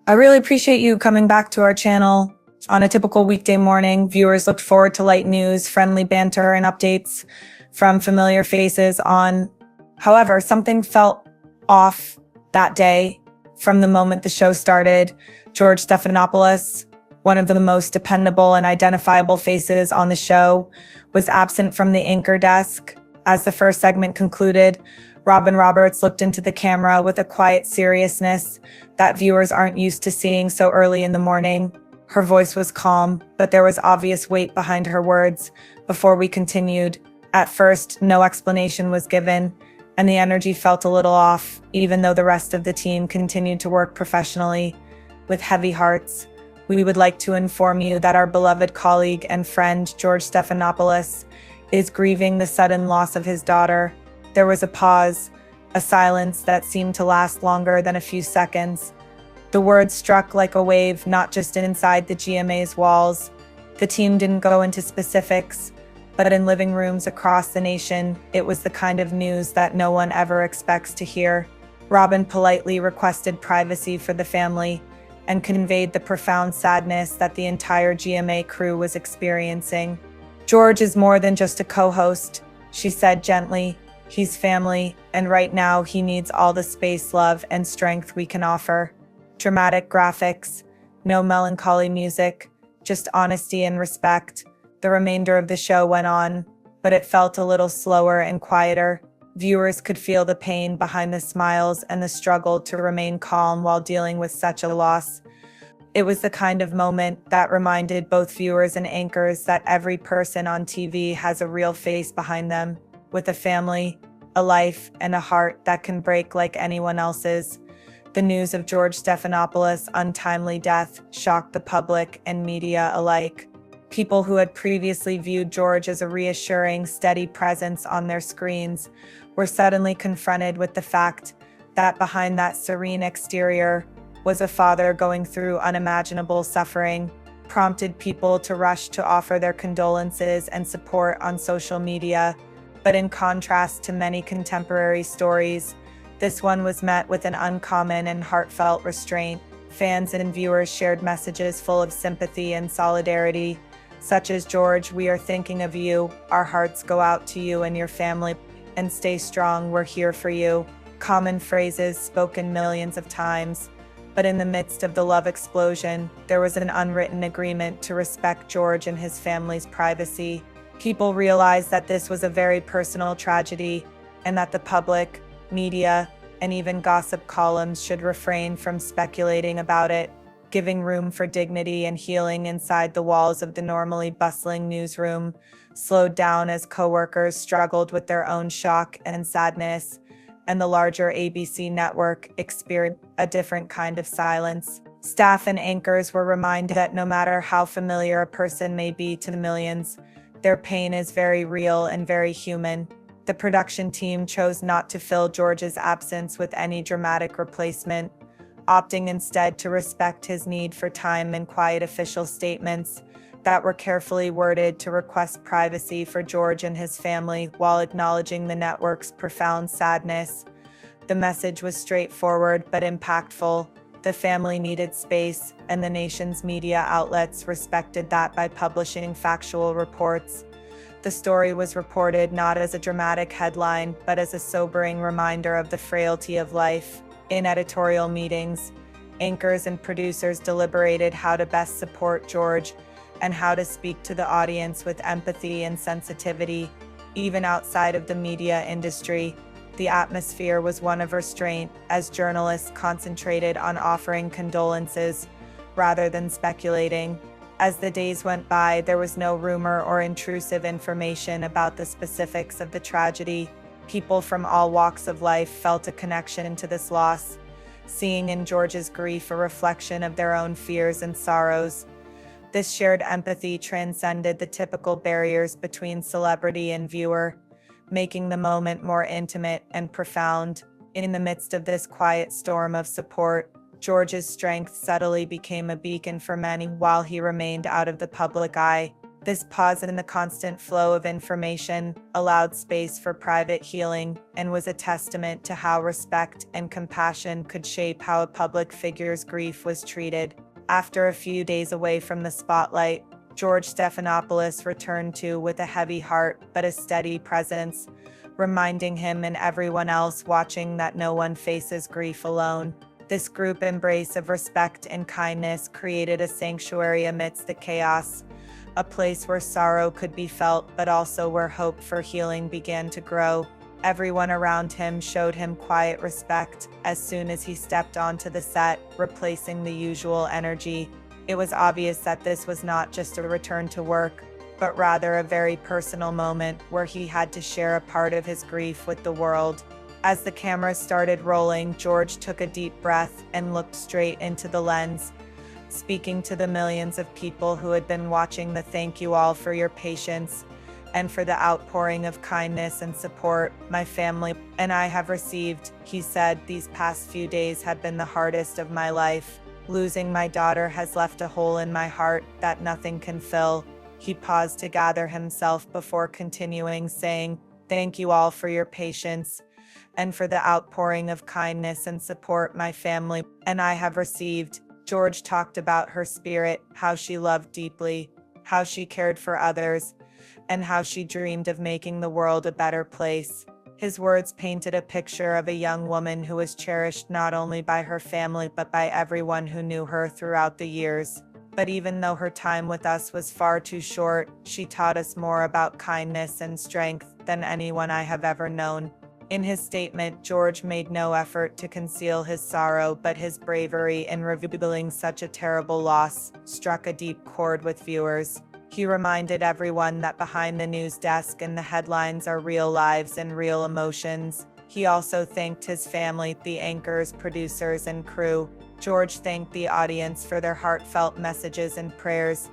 I really appreciate you coming back to our channel. On a typical weekday morning, viewers looked forward to light news, friendly banter, and updates from familiar faces on. However, something felt off that day from the moment the show started. George Stephanopoulos, one of the most dependable and identifiable faces on the show, was absent from the anchor desk. As the first segment concluded, Robin Roberts looked into the camera with a quiet seriousness that viewers aren't used to seeing so early in the morning. Her voice was calm, but there was obvious weight behind her words. Before we continued, at first, no explanation was given, and the energy felt a little off, even though the rest of the team continued to work professionally. With heavy hearts, we would like to inform you that our beloved colleague and friend, George Stephanopoulos, is grieving the sudden loss of his daughter. There was a pause, a silence that seemed to last longer than a few seconds. The words struck like a wave, not just inside the GMA's walls. The team didn't go into specifics, but in living rooms across the nation, it was the kind of news that no one ever expects to hear. Robin politely requested privacy for the family and conveyed the profound sadness that the entire GMA crew was experiencing. "George is more than just a co-host," she said gently. "He's family, and right now he needs all the space, love, and strength we can offer." Dramatic graphics, no melancholy music, just honesty and respect. The remainder of the show went on, but it felt a little slower and quieter. Viewers could feel the pain behind the smiles and the struggle to remain calm while dealing with such a loss. It was the kind of moment that reminded both viewers and anchors that every person on TV has a real face behind them, with a family, a life, and a heart that can break like anyone else's. The news of George Stephanopoulos' untimely death shocked the public and media alike. People who had previously viewed George as a reassuring, steady presence on their screens were suddenly confronted with the fact that behind that serene exterior was a father going through unimaginable suffering, prompted people to rush to offer their condolences and support on social media. But in contrast to many contemporary stories, this one was met with an uncommon and heartfelt restraint. Fans and viewers shared messages full of sympathy and solidarity, such as, "George, we are thinking of you. Our hearts go out to you and your family, and stay strong, we're here for you." Common phrases spoken millions of times. But in the midst of the love explosion, there was an unwritten agreement to respect George and his family's privacy. People realized that this was a very personal tragedy, and that the public, media, and even gossip columns should refrain from speculating about it, giving room for dignity and healing inside the walls of the normally bustling newsroom slowed down as coworkers struggled with their own shock and sadness, and the larger ABC network experienced a different kind of silence. Staff and anchors were reminded that no matter how familiar a person may be to millions, their pain is very real and very human. The production team chose not to fill George's absence with any dramatic replacement, opting instead to respect his need for time and quiet official statements that were carefully worded to request privacy for George and his family while acknowledging the network's profound sadness. The message was straightforward but impactful. The family needed space, and the nation's media outlets respected that by publishing factual reports. The story was reported not as a dramatic headline, but as a sobering reminder of the frailty of life. In editorial meetings, anchors and producers deliberated how to best support George and how to speak to the audience with empathy and sensitivity. Even outside of the media industry, the atmosphere was one of restraint, as journalists concentrated on offering condolences rather than speculating. As the days went by, there was no rumor or intrusive information about the specifics of the tragedy. People from all walks of life felt a connection to this loss, seeing in George's grief a reflection of their own fears and sorrows. This shared empathy transcended the typical barriers between celebrity and viewer, making the moment more intimate and profound. In the midst of this quiet storm of support, George's strength subtly became a beacon for many while he remained out of the public eye. This pause in the constant flow of information allowed space for private healing and was a testament to how respect and compassion could shape how a public figure's grief was treated. After a few days away from the spotlight, George Stephanopoulos returned to with a heavy heart but a steady presence, reminding him and everyone else watching that no one faces grief alone. This group embrace of respect and kindness created a sanctuary amidst the chaos, a place where sorrow could be felt but also where hope for healing began to grow. Everyone around him showed him quiet respect as soon as he stepped onto the set, replacing the usual energy. It was obvious that this was not just a return to work, but rather a very personal moment where he had to share a part of his grief with the world. As the camera started rolling, George took a deep breath and looked straight into the lens, speaking to the millions of people who had been watching. Thank you all for your patience and for the outpouring of kindness and support my family and I have received, he said. These past few days have been the hardest of my life. Losing my daughter has left a hole in my heart that nothing can fill. He paused to gather himself before continuing, saying, thank you all for your patience and for the outpouring of kindness and support my family and I have received. George talked about her spirit, how she loved deeply, how she cared for others, and how she dreamed of making the world a better place. His words painted a picture of a young woman who was cherished not only by her family but by everyone who knew her throughout the years. But even though her time with us was far too short, she taught us more about kindness and strength than anyone I have ever known. In his statement, George made no effort to conceal his sorrow, but his bravery in revealing such a terrible loss struck a deep chord with viewers. He reminded everyone that behind the news desk and the headlines are real lives and real emotions. He also thanked his family, the anchors, producers, and crew. George thanked the audience for their heartfelt messages and prayers,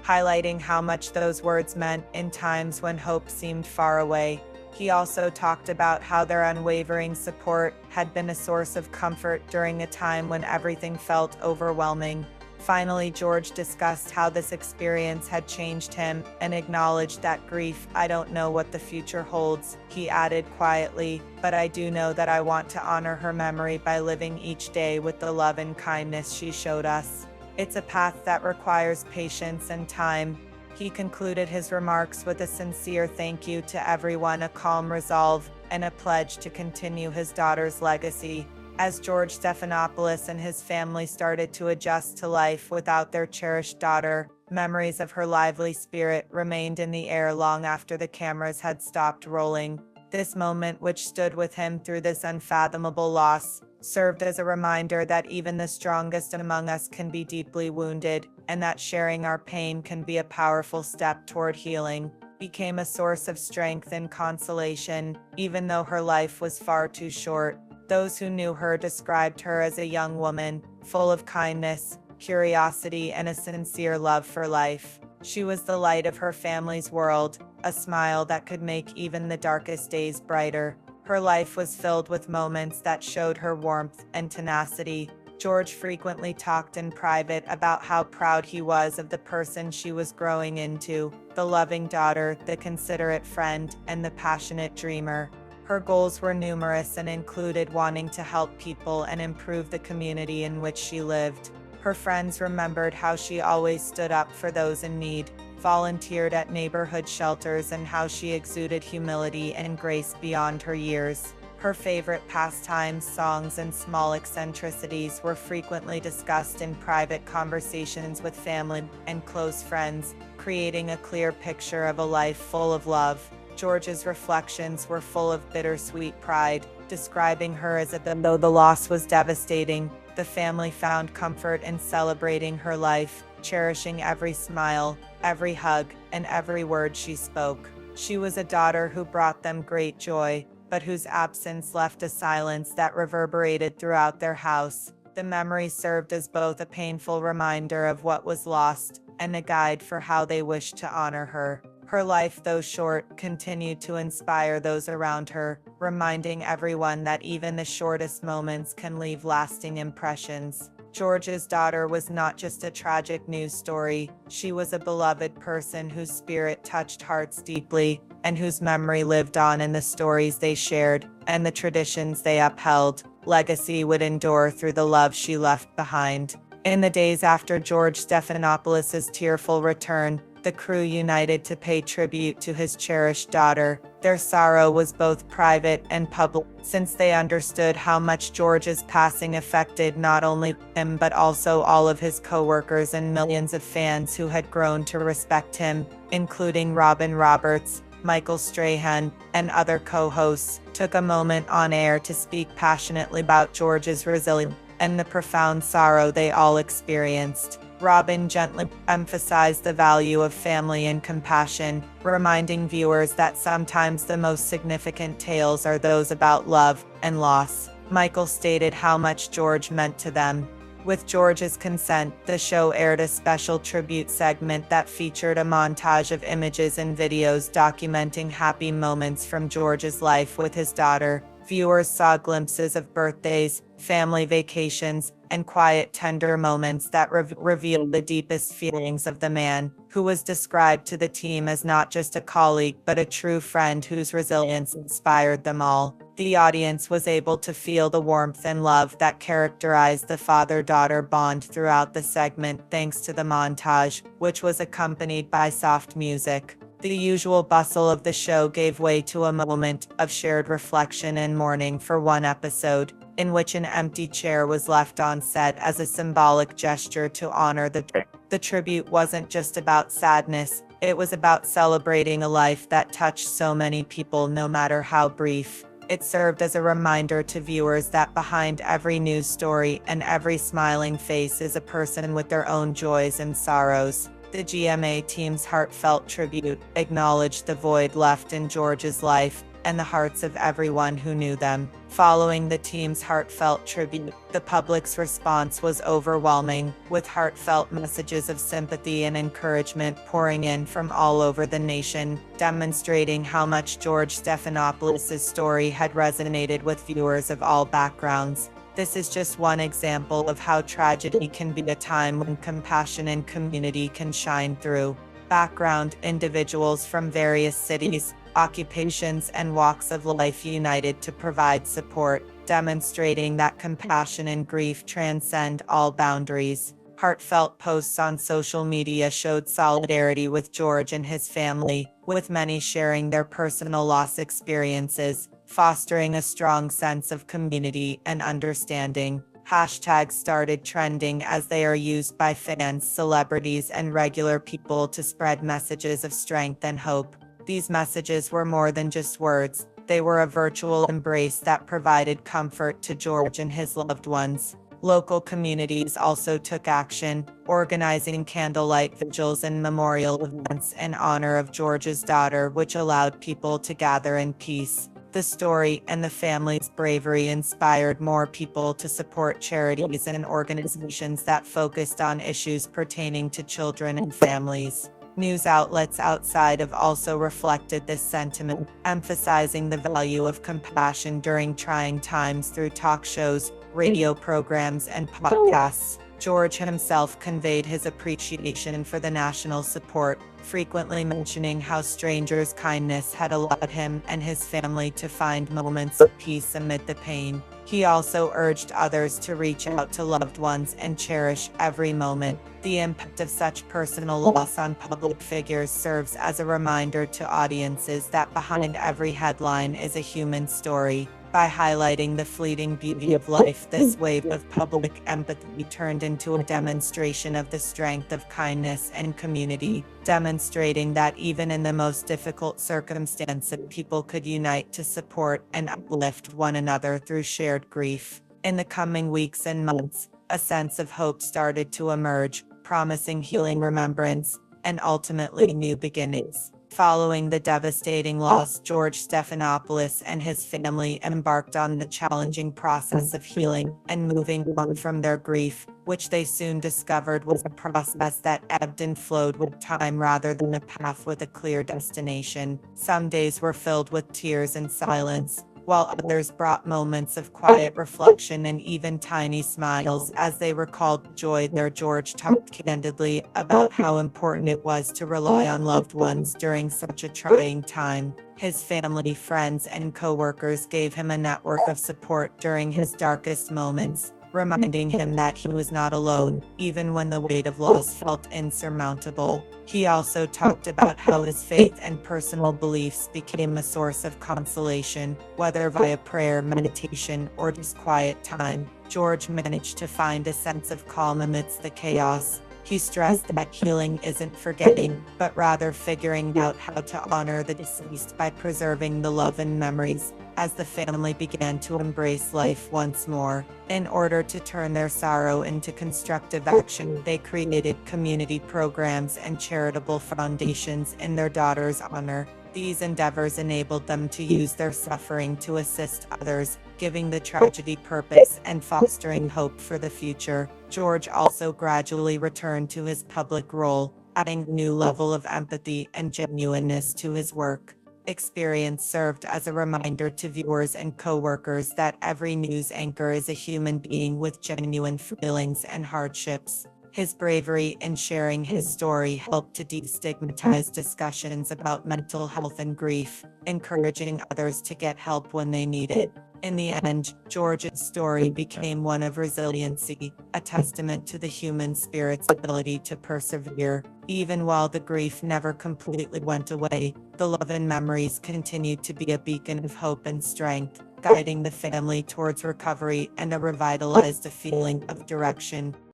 highlighting how much those words meant in times when hope seemed far away. He also talked about how their unwavering support had been a source of comfort during a time when everything felt overwhelming. Finally, George discussed how this experience had changed him and acknowledged that grief, I don't know what the future holds, he added quietly, but I do know that I want to honor her memory by living each day with the love and kindness she showed us. It's a path that requires patience and time. He concluded his remarks with a sincere thank you to everyone, a calm resolve, and a pledge to continue his daughter's legacy. As George Stephanopoulos and his family started to adjust to life without their cherished daughter, memories of her lively spirit remained in the air long after the cameras had stopped rolling. This moment, which stood with him through this unfathomable loss, served as a reminder that even the strongest among us can be deeply wounded, and that sharing our pain can be a powerful step toward healing. Became a source of strength and consolation, even though her life was far too short. Those who knew her described her as a young woman, full of kindness, curiosity, and a sincere love for life. She was the light of her family's world, a smile that could make even the darkest days brighter. Her life was filled with moments that showed her warmth and tenacity. George frequently talked in private about how proud he was of the person she was growing into, the loving daughter, the considerate friend, and the passionate dreamer. Her goals were numerous and included wanting to help people and improve the community in which she lived. Her friends remembered how she always stood up for those in need, volunteered at neighborhood shelters, and how she exuded humility and grace beyond her years. Her favorite pastimes, songs, and small eccentricities were frequently discussed in private conversations with family and close friends, creating a clear picture of a life full of love. George's reflections were full of bittersweet pride, describing her as though the loss was devastating. The family found comfort in celebrating her life, cherishing every smile, every hug, and every word she spoke. She was a daughter who brought them great joy, but whose absence left a silence that reverberated throughout their house. The memory served as both a painful reminder of what was lost and a guide for how they wished to honor her. Her life, though short, continued to inspire those around her, reminding everyone that even the shortest moments can leave lasting impressions. George's daughter was not just a tragic news story, she was a beloved person whose spirit touched hearts deeply, and whose memory lived on in the stories they shared and the traditions they upheld. Legacy would endure through the love she left behind. In the days after George Stephanopoulos' tearful return, the crew united to pay tribute to his cherished daughter. Their sorrow was both private and public, since they understood how much George's passing affected not only him but also all of his co-workers and millions of fans who had grown to respect him, including Robin Roberts, Michael Strahan, and other co-hosts, took a moment on air to speak passionately about George's resilience and the profound sorrow they all experienced. Robin gently emphasized the value of family and compassion, reminding viewers that sometimes the most significant tales are those about love and loss. Michael stated how much George meant to them. With George's consent, the show aired a special tribute segment that featured a montage of images and videos documenting happy moments from George's life with his daughter. Viewers saw glimpses of birthdays, family vacations, and quiet, tender moments that revealed the deepest feelings of the man, who was described to the team as not just a colleague but a true friend whose resilience inspired them all. The audience was able to feel the warmth and love that characterized the father-daughter bond throughout the segment thanks to the montage, which was accompanied by soft music. The usual bustle of the show gave way to a moment of shared reflection and mourning for one episode, in which an empty chair was left on set as a symbolic gesture to honor the tribute wasn't just about sadness, it was about celebrating a life that touched so many people no matter how brief. It served as a reminder to viewers that behind every news story and every smiling face is a person with their own joys and sorrows. The GMA team's heartfelt tribute acknowledged the void left in George's life and the hearts of everyone who knew them. Following the team's heartfelt tribute, the public's response was overwhelming, with heartfelt messages of sympathy and encouragement pouring in from all over the nation, demonstrating how much George Stephanopoulos' story had resonated with viewers of all backgrounds. This is just one example of how tragedy can be a time when compassion and community can shine through. Background: individuals from various cities, occupations, and walks of life united to provide support, demonstrating that compassion and grief transcend all boundaries. Heartfelt posts on social media showed solidarity with George and his family, with many sharing their personal loss experiences, fostering a strong sense of community and understanding. Hashtags started trending as they are used by fans, celebrities, and regular people to spread messages of strength and hope. These messages were more than just words, they were a virtual embrace that provided comfort to George and his loved ones. Local communities also took action, organizing candlelight vigils and memorial events in honor of George's daughter, which allowed people to gather in peace. The story and the family's bravery inspired more people to support charities and organizations that focused on issues pertaining to children and families. News outlets outside of also reflected this sentiment, emphasizing the value of compassion during trying times through talk shows, radio programs, and podcasts. George himself conveyed his appreciation for the national support, frequently mentioning how strangers' kindness had allowed him and his family to find moments of peace amid the pain. He also urged others to reach out to loved ones and cherish every moment. The impact of such personal loss on public figures serves as a reminder to audiences that behind every headline is a human story. By highlighting the fleeting beauty of life, this wave of public empathy turned into a demonstration of the strength of kindness and community, demonstrating that even in the most difficult circumstances, people could unite to support and uplift one another through shared grief. In the coming weeks and months, a sense of hope started to emerge, promising healing, remembrance, and ultimately new beginnings. Following the devastating loss, George Stephanopoulos and his family embarked on the challenging process of healing and moving on from their grief, which they soon discovered was a process that ebbed and flowed with time rather than a path with a clear destination. Some days were filled with tears and silence, while others brought moments of quiet reflection and even tiny smiles as they recalled the joy there. George talked candidly about how important it was to rely on loved ones during such a trying time. His family, friends, and co-workers gave him a network of support during his darkest moments, reminding him that he was not alone, even when the weight of loss felt insurmountable. He also talked about how his faith and personal beliefs became a source of consolation, whether via prayer, meditation, or just quiet time. George managed to find a sense of calm amidst the chaos. He stressed that healing isn't forgetting, but rather figuring out how to honor the deceased by preserving the love and memories. As the family began to embrace life once more, in order to turn their sorrow into constructive action, they created community programs and charitable foundations in their daughter's honor. These endeavors enabled them to use their suffering to assist others, giving the tragedy purpose and fostering hope for the future. George also gradually returned to his public role, adding a new level of empathy and genuineness to his work. Experience served as a reminder to viewers and co-workers that every news anchor is a human being with genuine feelings and hardships. His bravery in sharing his story helped to destigmatize discussions about mental health and grief, encouraging others to get help when they need it. In the end, George's story became one of resiliency, a testament to the human spirit's ability to persevere. Even while the grief never completely went away, the love and memories continued to be a beacon of hope and strength, guiding the family towards recovery and a revitalized feeling of direction.